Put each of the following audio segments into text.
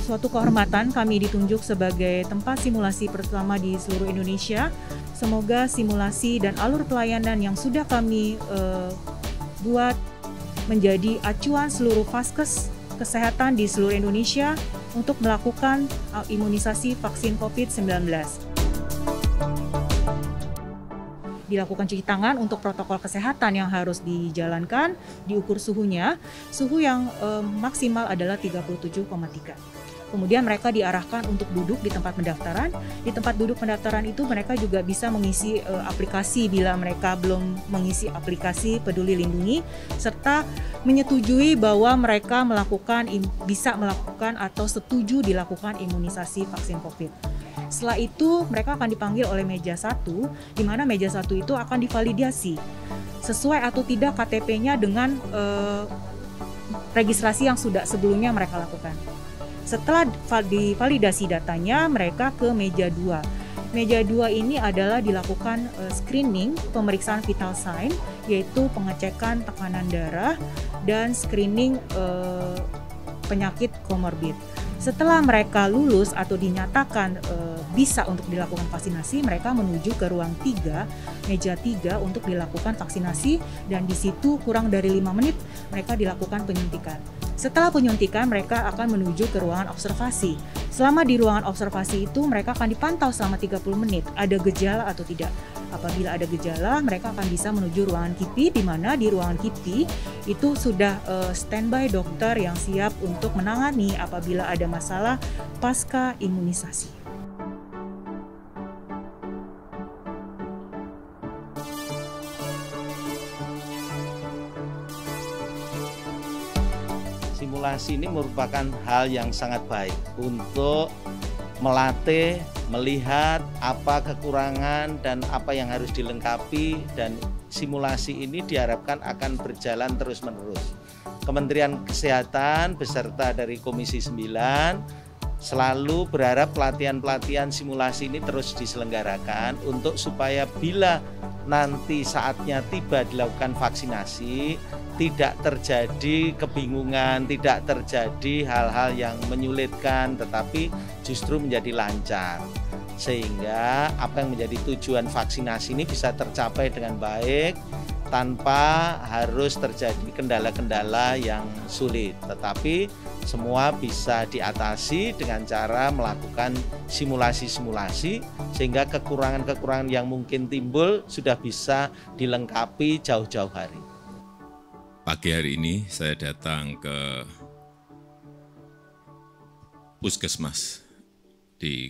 suatu kehormatan kami ditunjuk sebagai tempat simulasi pertama di seluruh Indonesia. Semoga simulasi dan alur pelayanan yang sudah kami buat menjadi acuan seluruh vaskes kesehatan di seluruh Indonesia untuk melakukan imunisasi vaksin COVID-19. Dilakukan cuci tangan untuk protokol kesehatan yang harus dijalankan, diukur suhunya, suhu yang maksimal adalah 37,3. Kemudian mereka diarahkan untuk duduk di tempat pendaftaran. Di tempat duduk pendaftaran itu mereka juga bisa mengisi aplikasi bila mereka belum mengisi aplikasi Peduli Lindungi, serta menyetujui bahwa mereka bisa melakukan atau setuju dilakukan imunisasi vaksin COVID. Setelah itu mereka akan dipanggil oleh meja 1, di mana meja 1 itu akan divalidasi sesuai atau tidak KTP-nya dengan registrasi yang sudah sebelumnya mereka lakukan. Setelah divalidasi datanya, mereka ke meja 2. Meja 2 ini adalah dilakukan screening pemeriksaan vital sign, yaitu pengecekan tekanan darah dan screening penyakit komorbid. Setelah mereka lulus atau dinyatakan bisa untuk dilakukan vaksinasi, mereka menuju ke ruang 3, meja 3 untuk dilakukan vaksinasi, dan di situ kurang dari 5 menit mereka dilakukan penyuntikan. Setelah penyuntikan, mereka akan menuju ke ruangan observasi. Selama di ruangan observasi itu, mereka akan dipantau selama 30 menit, ada gejala atau tidak. Apabila ada gejala, mereka akan bisa menuju ruangan KIPI, di mana di ruangan KIPI itu sudah standby dokter yang siap untuk menangani apabila ada masalah pasca imunisasi. Simulasi ini merupakan hal yang sangat baik untuk melatih, melihat apa kekurangan dan apa yang harus dilengkapi, dan simulasi ini diharapkan akan berjalan terus-menerus. Kementerian Kesehatan beserta dari Komisi 9 selalu berharap pelatihan-pelatihan simulasi ini terus diselenggarakan untuk supaya bila nanti saatnya tiba dilakukan vaksinasi, tidak terjadi kebingungan, tidak terjadi hal-hal yang menyulitkan, tetapi justru menjadi lancar. Sehingga apa yang menjadi tujuan vaksinasi ini bisa tercapai dengan baik, tanpa harus terjadi kendala-kendala yang sulit. Tetapi semua bisa diatasi dengan cara melakukan simulasi-simulasi, sehingga kekurangan-kekurangan yang mungkin timbul sudah bisa dilengkapi jauh-jauh hari. Pagi hari ini saya datang ke Puskesmas di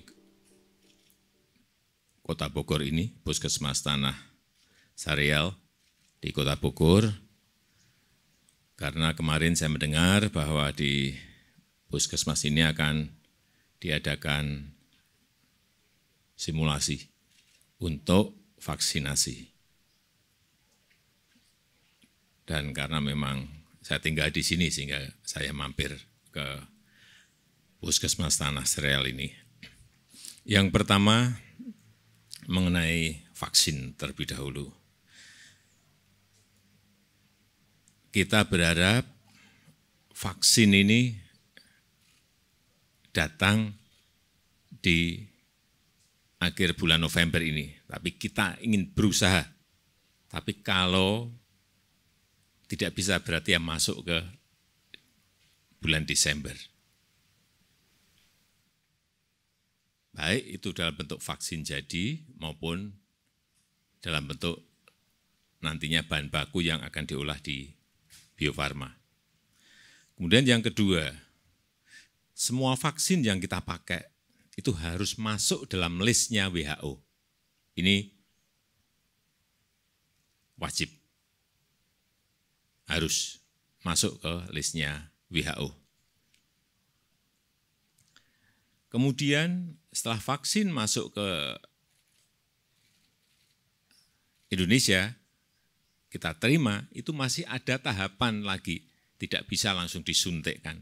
Kota Bogor ini, Puskesmas Tanah Sareal di Kota Bogor, karena kemarin saya mendengar bahwa di Puskesmas ini akan diadakan simulasi untuk vaksinasi. Dan karena memang saya tinggal di sini sehingga saya mampir ke Puskesmas Tanah Sareal ini. Yang pertama mengenai vaksin terlebih dahulu. Kita berharap vaksin ini datang di akhir bulan November ini, tapi kita ingin berusaha. Tapi kalau tidak bisa berarti yang masuk ke bulan Desember. Baik itu dalam bentuk vaksin jadi maupun dalam bentuk nantinya bahan baku yang akan diolah di Bio Farma. Kemudian yang kedua, semua vaksin yang kita pakai itu harus masuk dalam listnya WHO. Ini wajib. Harus masuk ke listnya WHO. Kemudian setelah vaksin masuk ke Indonesia, kita terima, itu masih ada tahapan lagi, tidak bisa langsung disuntikkan.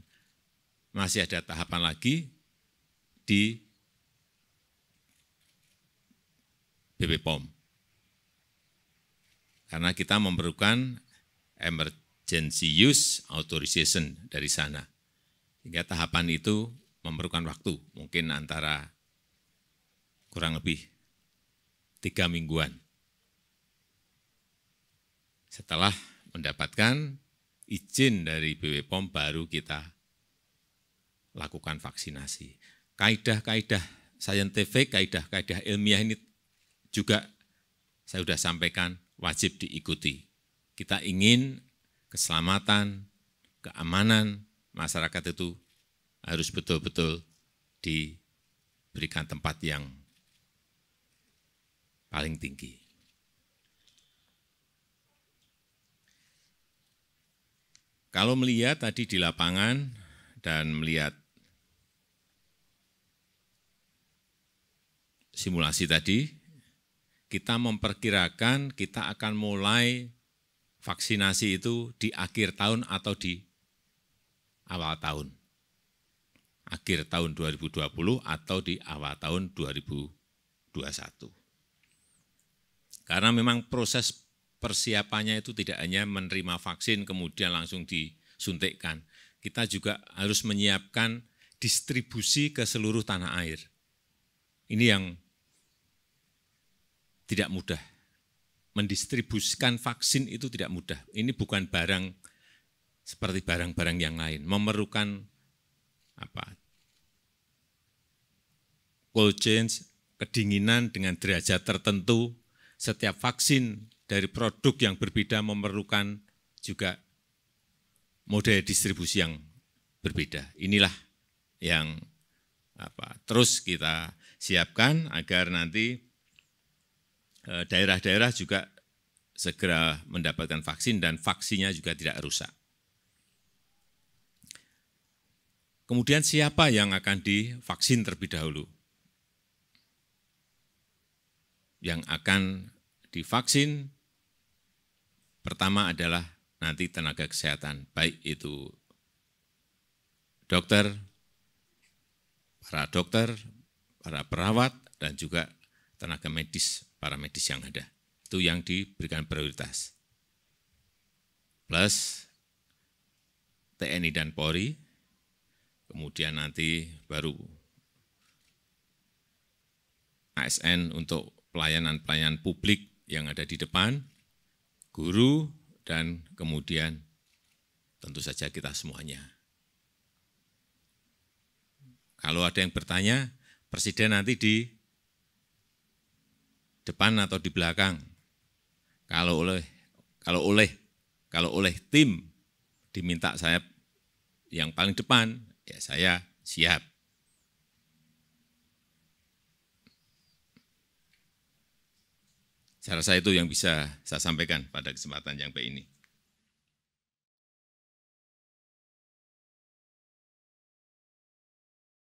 Masih ada tahapan lagi di BPOM. Karena kita memerlukan emergency use authorization dari sana. Sehingga tahapan itu memerlukan waktu, mungkin antara kurang lebih 3 mingguan. Setelah mendapatkan izin dari BW POM baru kita lakukan vaksinasi. Kaidah-kaidah saintifik, kaidah-kaidah ilmiah ini juga saya sudah sampaikan wajib diikuti. Kita ingin keselamatan, keamanan masyarakat itu harus betul-betul diberikan tempat yang paling tinggi. Kalau melihat tadi di lapangan dan melihat simulasi tadi, kita memperkirakan kita akan mulai vaksinasi itu di akhir tahun atau di awal tahun. Akhir tahun 2020 atau di awal tahun 2021. Karena memang proses persiapannya itu tidak hanya menerima vaksin kemudian langsung disuntikkan. Kita juga harus menyiapkan distribusi ke seluruh tanah air. Ini yang tidak mudah. Mendistribusikan vaksin itu tidak mudah. Ini bukan barang seperti barang-barang yang lain. Memerlukan cold chain, kedinginan dengan derajat tertentu. Setiap vaksin dari produk yang berbeda memerlukan juga mode distribusi yang berbeda. Inilah yang terus kita siapkan agar nanti daerah-daerah juga segera mendapatkan vaksin dan vaksinnya juga tidak rusak. Kemudian siapa yang akan divaksin terlebih dahulu? Yang akan divaksin pertama adalah nanti tenaga kesehatan, baik itu dokter, para perawat, dan juga tenaga medis, para medis yang ada. Itu yang diberikan prioritas. Plus TNI dan Polri, kemudian nanti baru ASN untuk pelayanan-pelayanan publik yang ada di depan, guru, dan kemudian tentu saja kita semuanya. Kalau ada yang bertanya, Presiden nanti di depan atau di belakang? Kalau oleh tim diminta saya yang paling depan, ya saya siap. Saya rasa itu yang bisa saya sampaikan pada kesempatan yang baik ini.